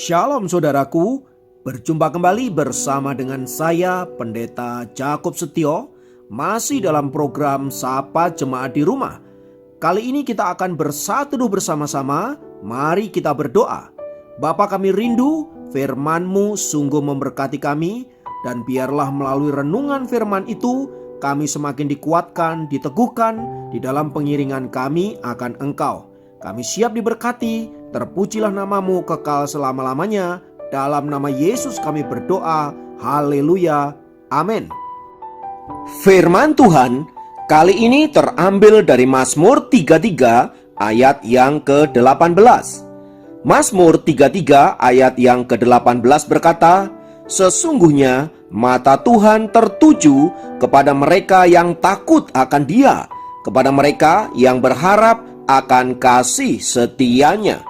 Shalom saudaraku, berjumpa kembali bersama dengan saya Pendeta Jakob Setio, masih dalam program Sapa Jemaat di Rumah. Kali ini kita akan bersatu bersama-sama, mari kita berdoa. Bapa kami rindu, firman-Mu sungguh memberkati kami, dan biarlah melalui renungan firman itu, kami semakin dikuatkan, diteguhkan di dalam pengiringan kami akan Engkau. Kami siap diberkati, terpujilah nama-Mu kekal selama-lamanya. Dalam nama Yesus kami berdoa, haleluya, amin. Firman Tuhan kali ini terambil dari Mazmur 33 ayat yang ke-18. Mazmur 33 ayat yang ke-18 berkata, "Sesungguhnya mata Tuhan tertuju kepada mereka yang takut akan Dia, kepada mereka yang berharap akan kasih setianya."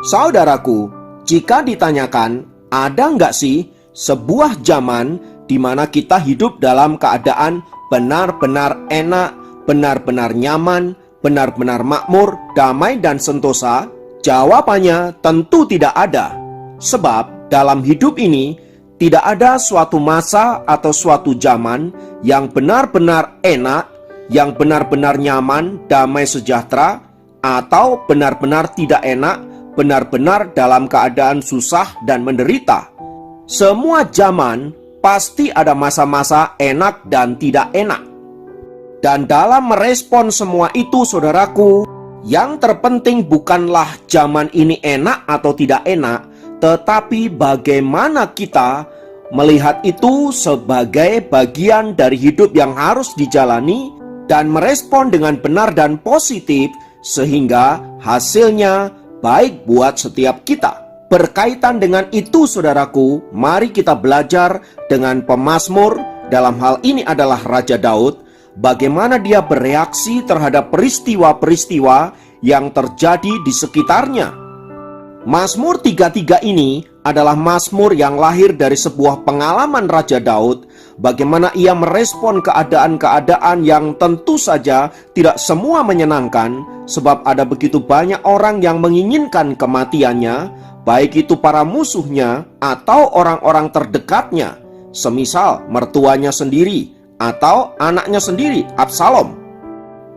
Saudaraku, jika ditanyakan, ada nggak sih sebuah zaman di mana kita hidup dalam keadaan benar-benar enak, benar-benar nyaman, benar-benar makmur, damai dan sentosa? Jawabannya tentu tidak ada. Sebab dalam hidup ini tidak ada suatu masa atau suatu zaman yang benar-benar enak, yang benar-benar nyaman, damai sejahtera, atau benar-benar tidak enak, benar-benar dalam keadaan susah dan menderita. Semua zaman pasti ada masa-masa enak dan tidak enak. Dan dalam merespon semua itu, saudaraku, yang terpenting bukanlah zaman ini enak atau tidak enak, tetapi bagaimana kita melihat itu sebagai bagian dari hidup yang harus dijalani dan merespon dengan benar dan positif, sehingga hasilnya baik buat setiap kita. Berkaitan dengan itu, saudaraku, mari kita belajar dengan pemazmur, dalam hal ini adalah Raja Daud, bagaimana dia bereaksi terhadap peristiwa-peristiwa yang terjadi di sekitarnya. Mazmur 33 ini adalah mazmur yang lahir dari sebuah pengalaman Raja Daud, bagaimana ia merespon keadaan-keadaan yang tentu saja tidak semua menyenangkan, sebab ada begitu banyak orang yang menginginkan kematiannya, baik itu para musuhnya atau orang-orang terdekatnya, semisal mertuanya sendiri atau anaknya sendiri, Absalom.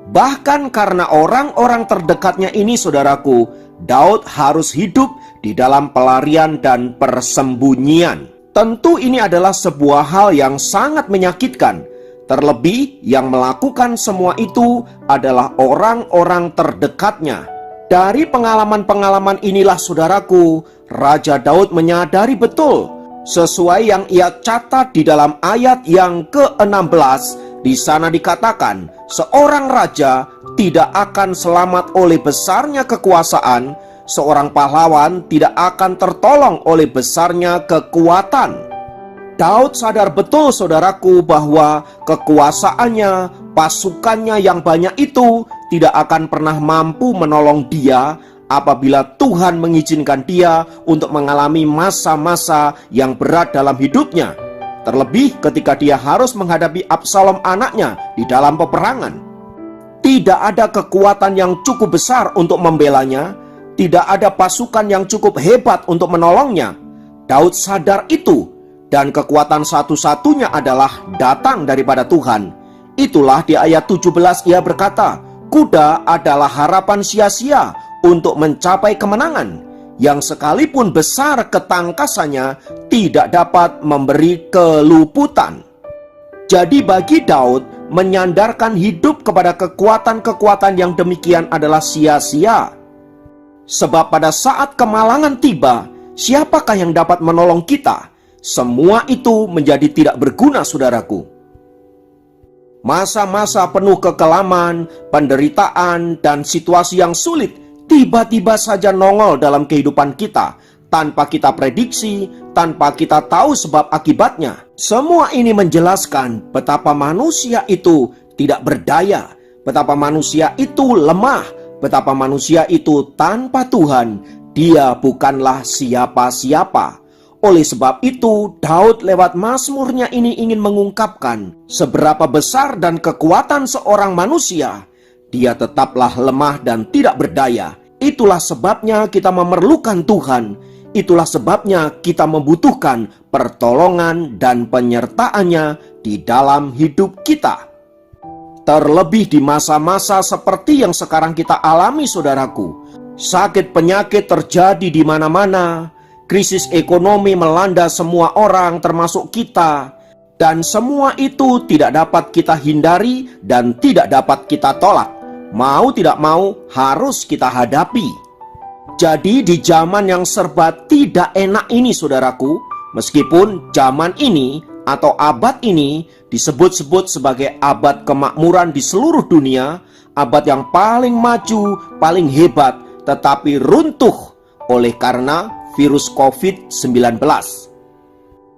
Bahkan karena orang-orang terdekatnya ini, saudaraku, Daud harus hidup di dalam pelarian dan persembunyian. Tentu ini adalah sebuah hal yang sangat menyakitkan. Terlebih yang melakukan semua itu adalah orang-orang terdekatnya. Dari pengalaman-pengalaman inilah, saudaraku, Raja Daud menyadari betul, sesuai yang ia catat di dalam ayat yang ke-16, di sana dikatakan, seorang raja tidak akan selamat oleh besarnya kekuasaan, seorang pahlawan tidak akan tertolong oleh besarnya kekuatan. Daud sadar betul, saudaraku, bahwa kekuasaannya, pasukannya yang banyak itu tidak akan pernah mampu menolong dia apabila Tuhan mengizinkan dia untuk mengalami masa-masa yang berat dalam hidupnya. Terlebih ketika dia harus menghadapi Absalom anaknya di dalam peperangan. Tidak ada kekuatan yang cukup besar untuk membelanya, tidak ada pasukan yang cukup hebat untuk menolongnya. Daud sadar itu, dan kekuatan satu-satunya adalah datang daripada Tuhan. Itulah di ayat 17 ia berkata, "Kuda adalah harapan sia-sia untuk mencapai kemenangan, yang sekalipun besar ketangkasannya tidak dapat memberi keluputan." Jadi bagi Daud, menyandarkan hidup kepada kekuatan-kekuatan yang demikian adalah sia-sia. Sebab pada saat kemalangan tiba, siapakah yang dapat menolong kita? Semua itu menjadi tidak berguna, saudaraku. Masa-masa penuh kekelaman, penderitaan, dan situasi yang sulit tiba-tiba saja nongol dalam kehidupan kita, tanpa kita prediksi, tanpa kita tahu sebab akibatnya. Semua ini menjelaskan betapa manusia itu tidak berdaya, betapa manusia itu lemah, betapa manusia itu tanpa Tuhan, dia bukanlah siapa-siapa. Oleh sebab itu, Daud lewat mazmurnya ini ingin mengungkapkan seberapa besar dan kekuatan seorang manusia, dia tetaplah lemah dan tidak berdaya. Itulah sebabnya kita memerlukan Tuhan. Itulah sebabnya kita membutuhkan pertolongan dan penyertaannya di dalam hidup kita. Terlebih di masa-masa seperti yang sekarang kita alami, saudaraku. Sakit penyakit terjadi di mana-mana. Krisis ekonomi melanda semua orang termasuk kita. Dan semua itu tidak dapat kita hindari dan tidak dapat kita tolak. Mau tidak mau harus kita hadapi. Jadi di zaman yang serba tidak enak ini, saudaraku, meskipun zaman ini atau abad ini disebut-sebut sebagai abad kemakmuran di seluruh dunia, abad yang paling maju, paling hebat, tetapi runtuh oleh karena virus COVID-19.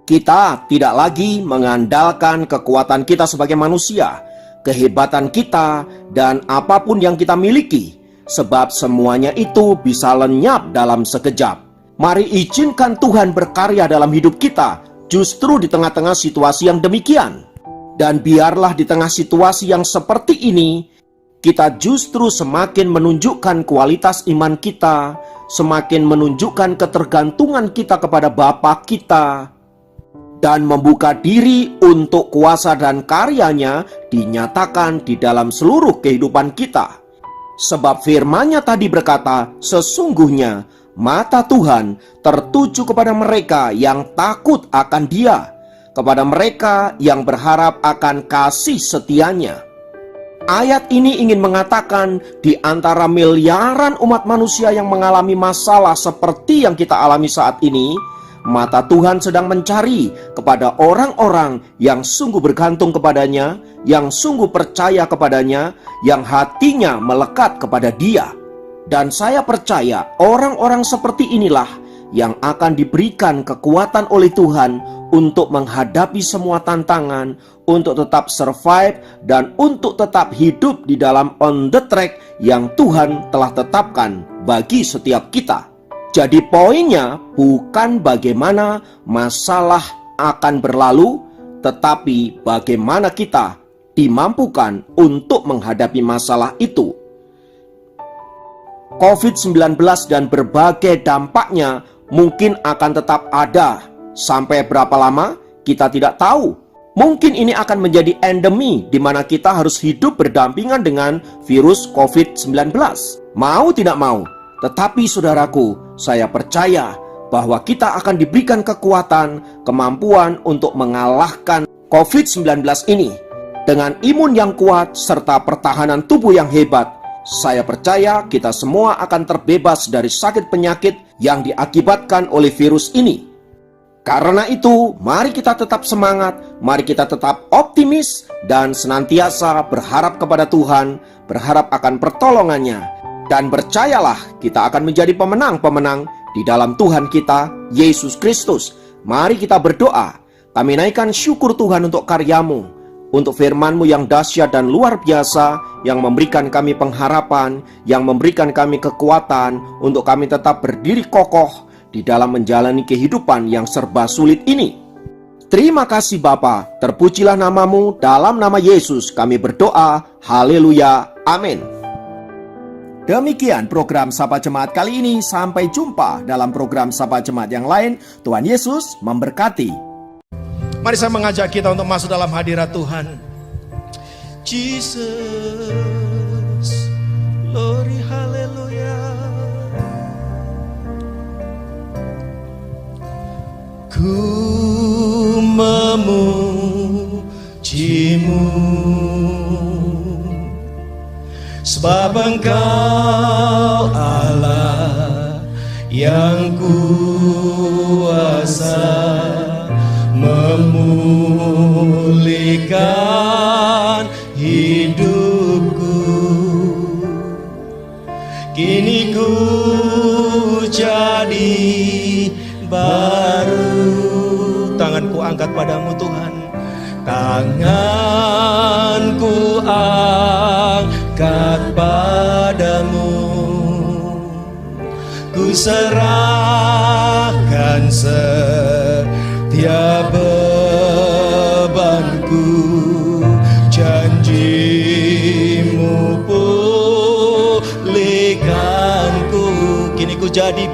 Kita tidak lagi mengandalkan kekuatan kita sebagai manusia, kehebatan kita, dan apapun yang kita miliki, sebab semuanya itu bisa lenyap dalam sekejap. Mari izinkan Tuhan berkarya dalam hidup kita, justru di tengah-tengah situasi yang demikian. Dan biarlah di tengah situasi yang seperti ini, kita justru semakin menunjukkan kualitas iman kita, semakin menunjukkan ketergantungan kita kepada Bapa kita, dan membuka diri untuk kuasa dan karyanya dinyatakan di dalam seluruh kehidupan kita. Sebab firman-Nya tadi berkata, sesungguhnya mata Tuhan tertuju kepada mereka yang takut akan Dia, kepada mereka yang berharap akan kasih setia-Nya. Ayat ini ingin mengatakan di antara miliaran umat manusia yang mengalami masalah seperti yang kita alami saat ini, mata Tuhan sedang mencari kepada orang-orang yang sungguh bergantung kepadanya, yang sungguh percaya kepadanya, yang hatinya melekat kepada Dia. Dan saya percaya orang-orang seperti inilah yang akan diberikan kekuatan oleh Tuhan untuk menghadapi semua tantangan, untuk tetap survive, dan untuk tetap hidup di dalam on the track yang Tuhan telah tetapkan bagi setiap kita. Jadi poinnya bukan bagaimana masalah akan berlalu, tetapi bagaimana kita dimampukan untuk menghadapi masalah itu. COVID-19 dan berbagai dampaknya mungkin akan tetap ada. Sampai berapa lama kita tidak tahu. Mungkin ini akan menjadi endemi di mana kita harus hidup berdampingan dengan virus COVID-19. Mau tidak mau. Tetapi saudaraku, saya percaya bahwa kita akan diberikan kekuatan, kemampuan untuk mengalahkan COVID-19 ini. Dengan imun yang kuat serta pertahanan tubuh yang hebat, saya percaya kita semua akan terbebas dari sakit penyakit yang diakibatkan oleh virus ini. Karena itu, mari kita tetap semangat, mari kita tetap optimis, dan senantiasa berharap kepada Tuhan, berharap akan pertolongannya. Dan percayalah, kita akan menjadi pemenang-pemenang di dalam Tuhan kita, Yesus Kristus. Mari kita berdoa. Kami naikkan syukur Tuhan untuk karya-Mu, untuk firman-Mu yang dahsyat dan luar biasa, yang memberikan kami pengharapan, yang memberikan kami kekuatan, untuk kami tetap berdiri kokoh di dalam menjalani kehidupan yang serba sulit ini. Terima kasih Bapa, terpujilah nama-Mu, dalam nama Yesus kami berdoa. Haleluya, amin. Demikian program Sapa Jemaat kali ini. Sampai jumpa dalam program Sapa Jemaat yang lain. Tuhan Yesus memberkati. Mari saya mengajak kita untuk masuk dalam hadirat Tuhan. Jesus, glory, haleluya. Ku memuji-Mu, sebab Engkau Allah yang kuasa memulihkan hidupku. Kini ku jadi baru. Tanganku angkat padamu Tuhan, tanganku angkat padamu. Ku serahkan setiap bebanku, janji-Mu pulihkanku. Kini ku jadi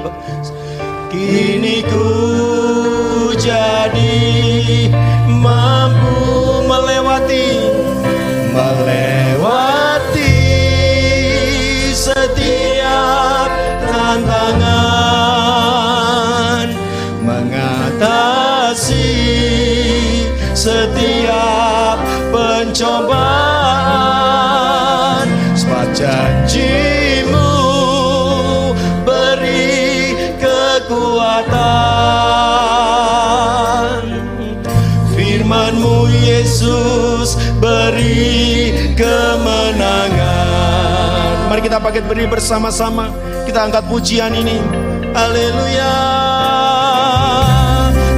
Kini ku jadi mampu melewati setiap tantangan, mengatasi setiap pencobaan. Sebab janji-Mu beri kekuatan, firman-Mu Yesus beri kemenangan. Mari kita pakai beri bersama-sama, kita angkat pujian ini. Haleluya.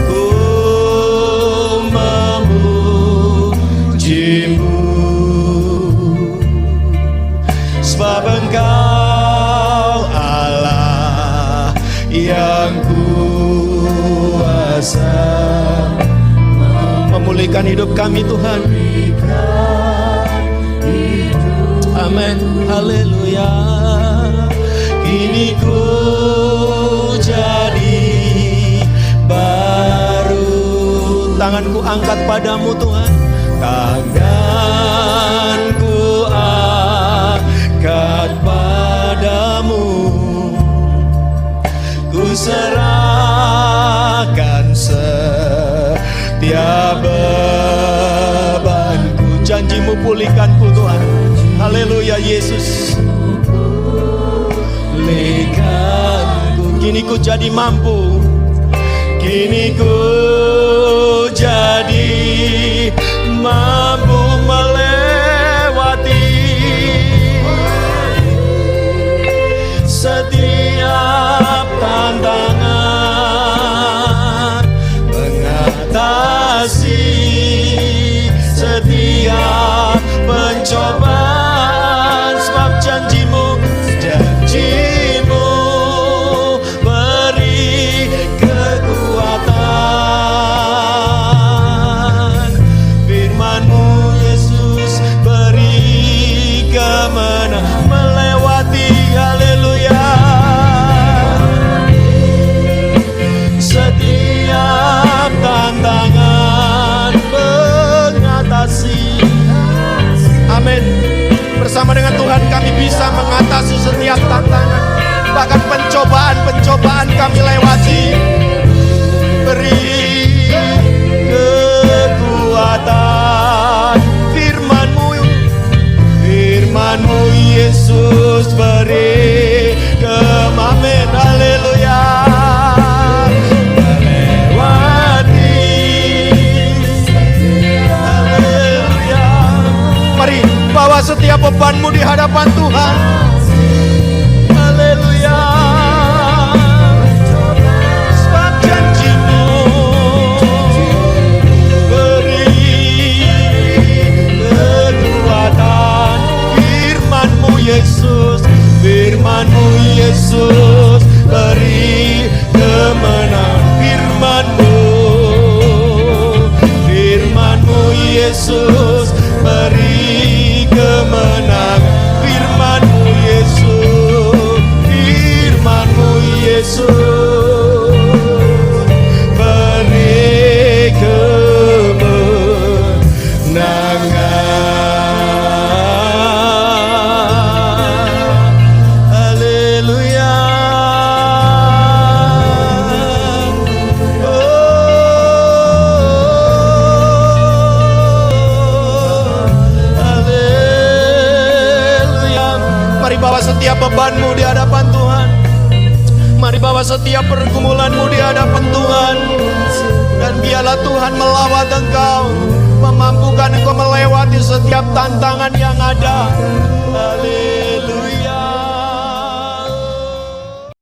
Ku memuji-Mu, sebab Engkau Allah yang kuasa memulihkan hidup kami, Tuhan. Amin, haleluya. Kini ku jadi baru. Tanganku angkat padamu, Tuhan. Tanganku angkat padamu. Ku serahkan setiap bebanku. Janji-Mu pulihkanku, Tuhan. Haleluya Yesus. Pulihkanku. Kini ku jadi mampu. Kini ku jadi mampu melewati setiap tantangan, mengatasi setiap pencobaan. Sebab janji-Mu beri kekuatan, firman-Mu Yesus beri kemenangan, melewati, haleluya, setiap tantangan, mengatasi. Amin. Bersama dengan Tuhan kami bisa mengatasi setiap tantangan, bahkan pencobaan-pencobaan kami lewati. Beri kekuatan, firman-Mu Yesus beri amin, haleluya, melewati, haleluya. Mari bawa setiap bebanmu di hadapan Tuhan. Haleluya. Sebab janji-Mu beri kekuatan, firman-Mu Yesus beri kemenangan. Firman-Mu Yesus beri kemenangan. Firman-Mu Yesus beri kemenangan. Haleluya. Haleluya. Mari bawa setiap bebanmu di hadapan Tuhan. Mari bawa setiap pergumulanmu di hadapan Tuhan. Dan biarlah Tuhan melawat engkau, memampukan engkau melewati setiap tantangan yang ada. Haleluya.